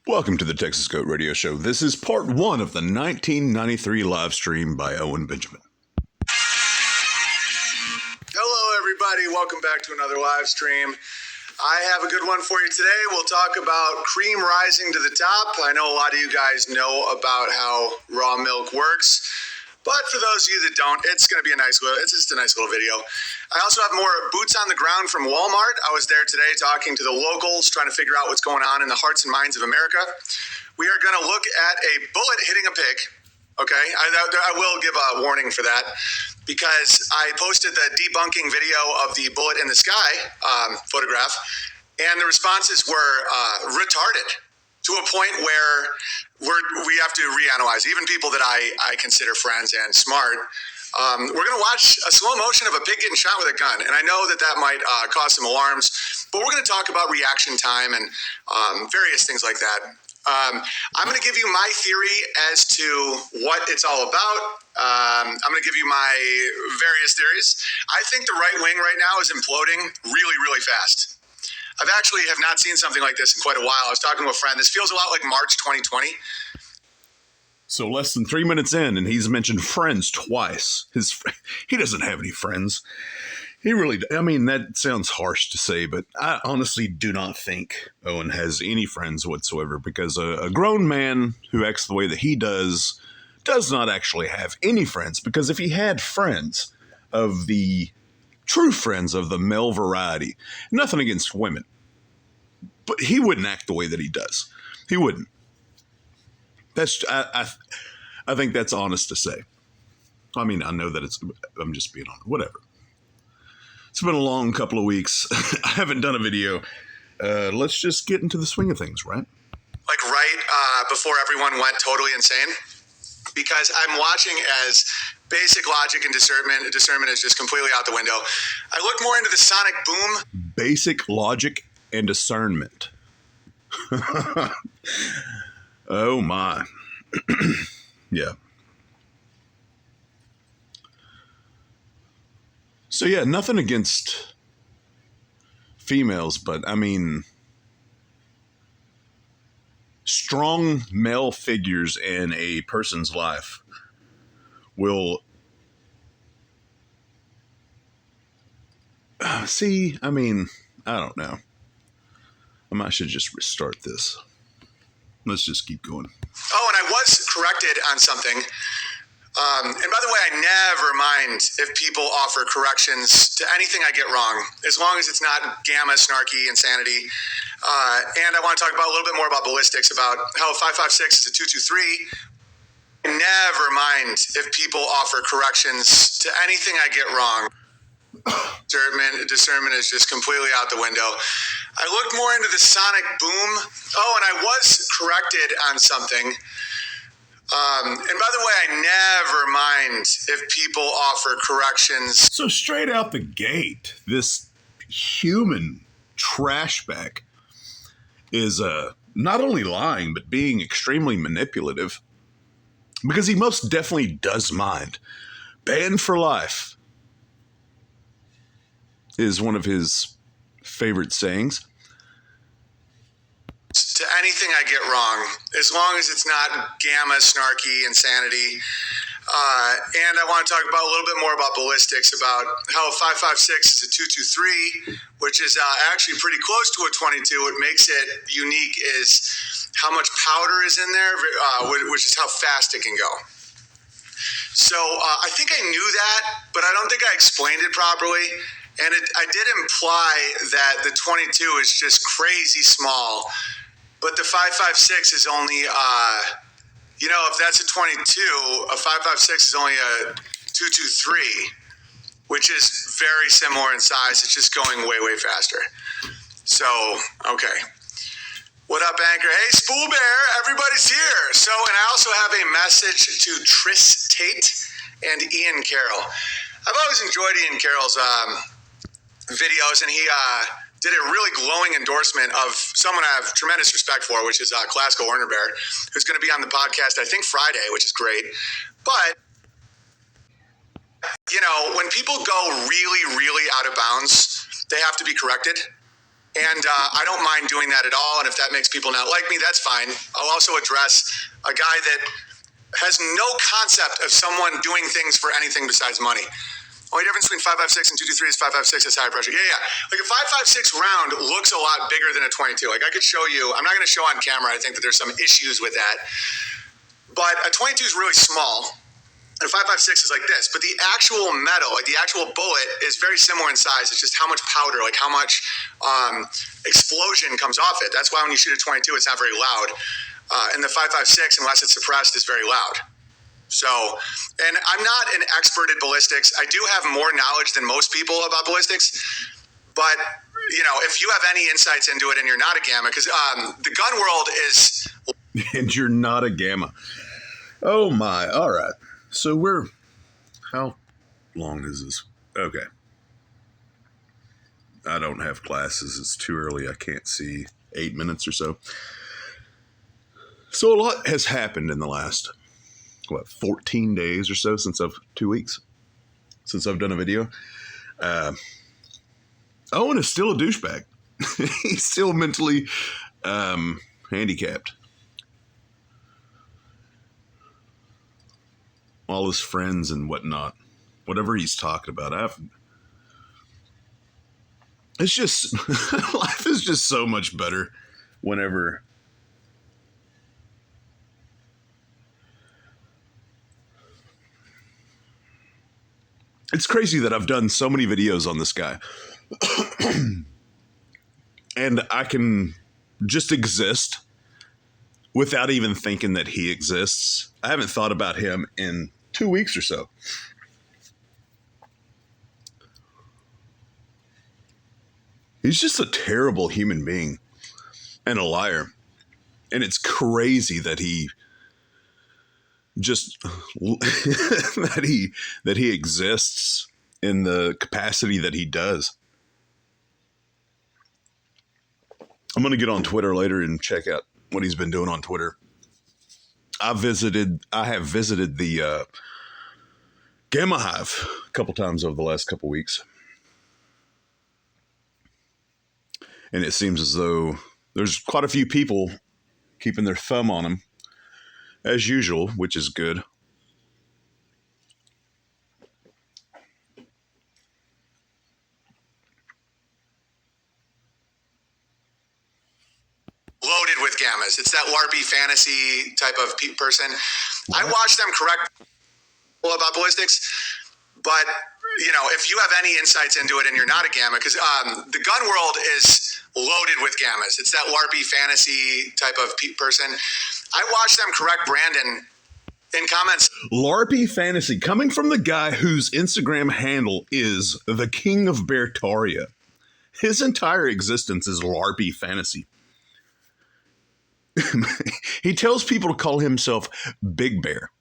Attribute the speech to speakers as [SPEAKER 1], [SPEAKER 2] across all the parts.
[SPEAKER 1] Welcome to the Texas Goat Radio Show. This is part one of the 1993 live stream by Owen Benjamin.
[SPEAKER 2] Hello, everybody. Welcome back to another live stream. I have a good one for you today. We'll talk about cream rising to the top. I know a lot of you guys know about how raw milk works, but for those of you that don't, it's going to be it's just a nice little video. I also have more boots on the ground from Walmart. I was there today talking to the locals, trying to figure out what's going on in the hearts and minds of America. We are going to look at a bullet hitting a pig. Okay, I will give a warning for that because I posted the debunking video of the bullet in the sky photograph, and the responses were retarded to a point where we have to reanalyze. Even people that I consider friends and smart. We're going to watch a slow motion of a pig getting shot with a gun, and I know that might cause some alarms, but we're going to talk about reaction time and various things like that. I'm going to give you my theory as to what it's all about. I'm going to give you my various theories. I think the right wing right now is imploding really, really fast. I've actually have not seen something like this in quite a while. I was talking to a friend. This feels a lot like March 2020.
[SPEAKER 1] So less than 3 minutes in, and he's mentioned friends twice. He doesn't have any friends. He really, I mean, that sounds harsh to say, but I honestly do not think Owen has any friends whatsoever, because a grown man who acts the way that he does not actually have any friends, because if he had friends of the true friends of the male variety, nothing against women, but he wouldn't act the way that he does. He wouldn't. I think that's honest to say. I mean, I know that I'm just being honest. Whatever. It's been a long couple of weeks. I haven't done a video. Let's just get into the swing of things, right?
[SPEAKER 2] Like right before everyone went totally insane. Because I'm watching as basic logic and discernment is just completely out the window. I look more into the sonic boom.
[SPEAKER 1] Basic logic and discernment. Oh my. Yeah. So yeah, nothing against females, but I mean, strong male figures in a person's life will see, I mean, I don't know. I should just restart this. Let's just keep going.
[SPEAKER 2] Oh, and I was corrected on something. And by the way, I never mind if people offer corrections to anything I get wrong, as long as it's not gamma, snarky, insanity. And I want to talk about a little bit more about ballistics, about how 5.56 is a 2.23. I never mind if people offer corrections to anything I get wrong. Discernment is just completely out the window. I looked more into the sonic boom. Oh, and I was corrected on something. And by the way, I never mind if people offer corrections.
[SPEAKER 1] So straight out the gate, this human trash bag is not only lying, but being extremely manipulative, because he most definitely does mind. Banned for life is one of his favorite sayings.
[SPEAKER 2] To anything I get wrong, as long as it's not gamma, snarky, insanity. And I want to talk about a little bit more about ballistics, about how 5.56 is a 2.23, which is actually pretty close to a 22. What makes it unique is how much powder is in there, which is how fast it can go. So I think I knew that, but I don't think I explained it properly. And I did imply that the 22 is just crazy small, but the 5.56 is only, if that's a 22, a 5.56 is only a 2.23, which is very similar in size. It's just going way, way faster. So, okay. What up, Anchor? Hey, Spool Bear, everybody's here. So, and I also have a message to Tris Tate and Ian Carroll. I've always enjoyed Ian Carroll's videos, and he did a really glowing endorsement of someone I have tremendous respect for, which is Classical Werner Bear, who's going to be on the podcast, I think, Friday, which is great. But, when people go really, really out of bounds, they have to be corrected. And I don't mind doing that at all. And if that makes people not like me, that's fine. I'll also address a guy that has no concept of someone doing things for anything besides money. Only difference between 5.56 and 223 is 5.56 is high pressure. Yeah. Like a 5.56 round looks a lot bigger than a 22. Like I could show you, I'm not going to show on camera. I think that there's some issues with that. But a 22 is really small. And a 5.56 is like this. But the actual metal, like the actual bullet, is very similar in size. It's just how much powder, like how much explosion comes off it. That's why when you shoot a 22, it's not very loud. And the 5.56, unless it's suppressed, is very loud. So, and I'm not an expert at ballistics. I do have more knowledge than most people about ballistics. But, you know, if you have any insights into it and you're not a gamma, because the gun world is...
[SPEAKER 1] And you're not a gamma. Oh, my. All right. So how long is this? Okay. I don't have classes. It's too early. I can't see 8 minutes or so. So a lot has happened in the last, 14 days or so since 2 weeks since I've done a video. Owen is still a douchebag. He's still mentally handicapped. All his friends and whatnot, whatever he's talking about. It's just, life is just so much better whenever it's crazy that I've done so many videos on this guy and I can just exist without even thinking that he exists. I haven't thought about him in 2 weeks or so. He's just a terrible human being and a liar. And it's crazy that he just that he exists in the capacity that he does. I'm going to get on Twitter later and check out what he's been doing on Twitter. I have visited the Gamma Hive a couple times over the last couple weeks. And it seems as though there's quite a few people keeping their thumb on him, as usual, which is good.
[SPEAKER 2] Loaded with gammas. It's that LARPy fantasy type of person. I watch them correct about ballistics, but you know, if you have any insights into it and you're not a gamma, because the gun world is loaded with gammas. It's that LARPy fantasy type of person. I watch them correct Brandon in comments.
[SPEAKER 1] LARPy fantasy, coming from the guy whose Instagram handle is the King of Beartaria. His entire existence is LARPy fantasy. He tells people to call himself Big Bear.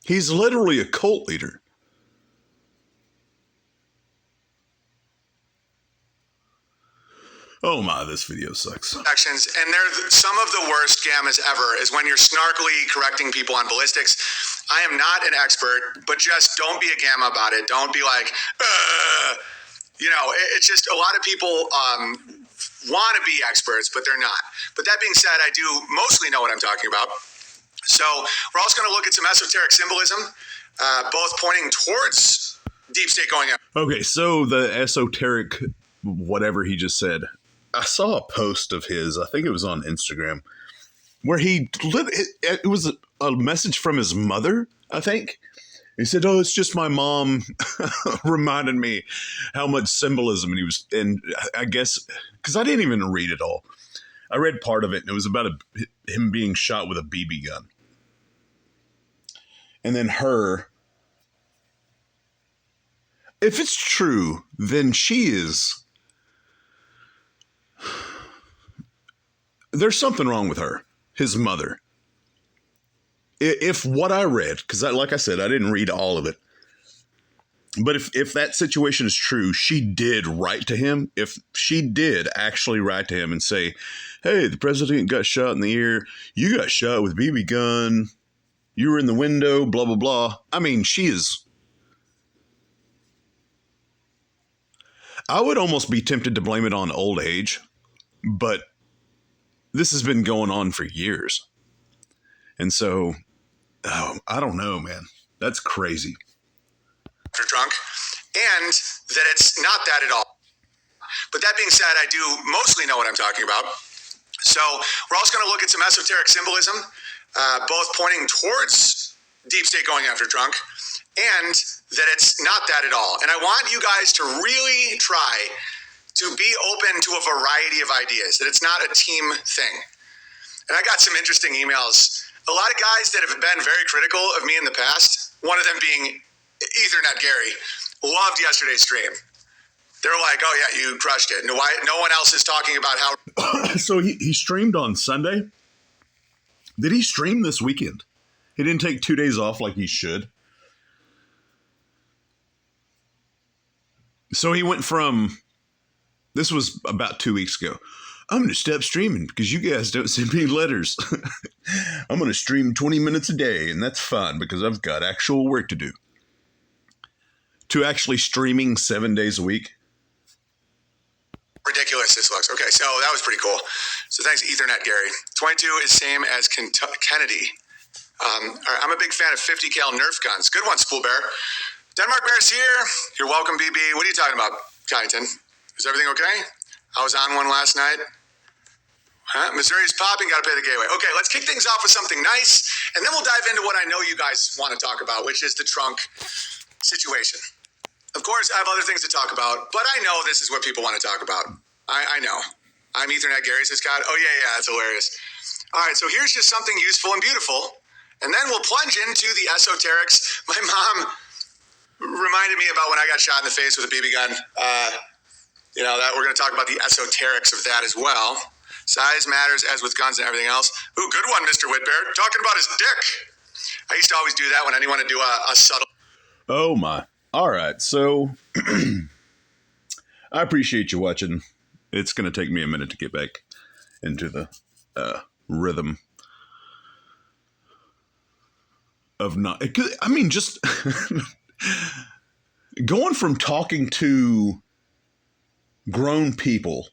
[SPEAKER 1] He's literally a cult leader. Oh my, this video sucks.
[SPEAKER 2] Sections, and they're some of the worst gammas ever is when you're snarkily correcting people on ballistics. I am not an expert, but just don't be a gamma about it. Don't be like, you know, it's just a lot of people want to be experts, but they're not. But that being said, I do mostly know what I'm talking about. So we're also going to look at some esoteric symbolism, both pointing towards deep state going up.
[SPEAKER 1] Okay, so the esoteric, whatever he just said, I saw a post of his, I think it was on Instagram, where it was a message from his mother, I think. He said, "Oh, it's just my mom reminded me how much symbolism." And I guess, because I didn't even read it all. I read part of it, and it was about him being shot with a BB gun. And then her, if it's true, then she is, there's something wrong with her, his mother. If what I read, because like I said, I didn't read all of it, but if that situation is true, she did write to him. If she did actually write to him and say, "Hey, the president got shot in the ear. You got shot with a BB gun. You were in the window, blah, blah, blah." I mean, she is. I would almost be tempted to blame it on old age, but this has been going on for years. And so, I don't know, man. That's crazy.
[SPEAKER 2] After drunk, and that it's not that at all. But that being said, I do mostly know what I'm talking about. So we're also going to look at some esoteric symbolism, both pointing towards deep state going after drunk, and that it's not that at all. And I want you guys to really try to be open to a variety of ideas, that it's not a team thing. And I got some interesting emails. A lot of guys that have been very critical of me in the past, one of them being Ethernet Gary, loved yesterday's stream. They're like, oh yeah, you crushed it. No one else is talking about how...
[SPEAKER 1] So he streamed on Sunday? Did he stream this weekend? He didn't take 2 days off like he should? So he went from... This was about 2 weeks ago. I'm going to stop streaming because you guys don't send me letters. I'm going to stream 20 minutes a day, and that's fine because I've got actual work to do. To actually streaming 7 days a week.
[SPEAKER 2] Ridiculous this looks. Okay, so that was pretty cool. So thanks, Ethernet Gary. 22 is same as Kennedy. All right, I'm a big fan of 50 cal Nerf guns. Good one, Spool Bear. Denmark Bear's here. You're welcome, BB. What are you talking about, Kyneton? Is everything okay? I was on one last night. Huh? Missouri's popping, got to pay the gateway. Okay, let's kick things off with something nice, and then we'll dive into what I know you guys want to talk about, which is the trunk situation. Of course, I have other things to talk about, but I know this is what people want to talk about. I know. I'm Ethernet Gary, says Scott. Oh, yeah, that's hilarious. All right, so here's just something useful and beautiful, and then we'll plunge into the esoterics. My mom reminded me about when I got shot in the face with a BB gun. That we're going to talk about the esoterics of that as well. Size matters, as with guns and everything else. Ooh, good one, Mr. Whitbear. Talking about his dick. I used to always do that when anyone would do a subtle...
[SPEAKER 1] Oh, my. All right, so I appreciate you watching. It's going to take me a minute to get back into the rhythm of not... I mean, just going from talking to grown people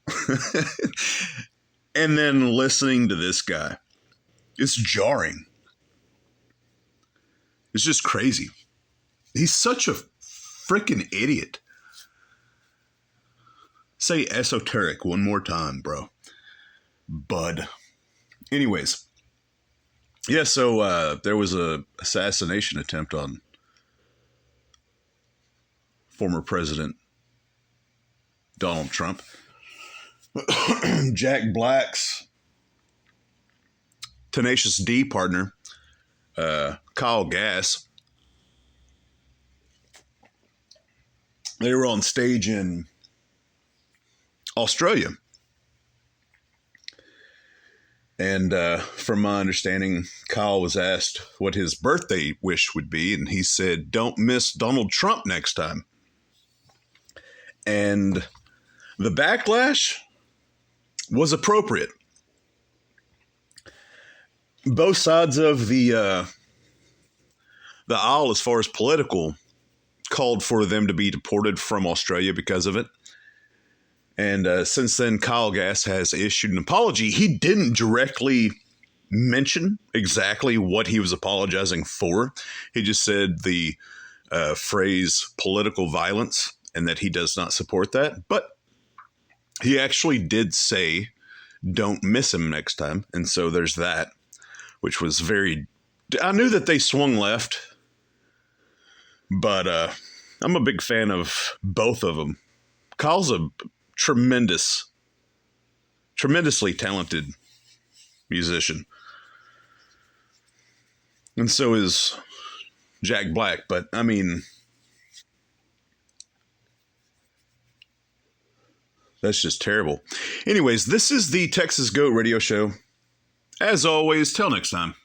[SPEAKER 1] and then listening to this guy, it's jarring. It's just crazy. He's such a freaking idiot. Say esoteric one more time, bro. Bud. Anyways. Yeah, so there was a assassination attempt on former President Donald Trump. Jack Black's Tenacious D partner, Kyle Gass. They were on stage in Australia. And from my understanding, Kyle was asked what his birthday wish would be, and he said, "Don't miss Donald Trump next time." And the backlash was appropriate. Both sides of the aisle, as far as political, called for them to be deported from Australia because of it. And since then, Kyle Gass has issued an apology. He didn't directly mention exactly what he was apologizing for. He just said the phrase political violence and that he does not support that. But he actually did say, don't miss him next time. And so there's that, which was very... I knew that they swung left, but I'm a big fan of both of them. Kyle's a tremendously talented musician. And so is Jack Black. But, I mean, that's just terrible. Anyways, this is the Texas Goat Radio Show. As always, till next time.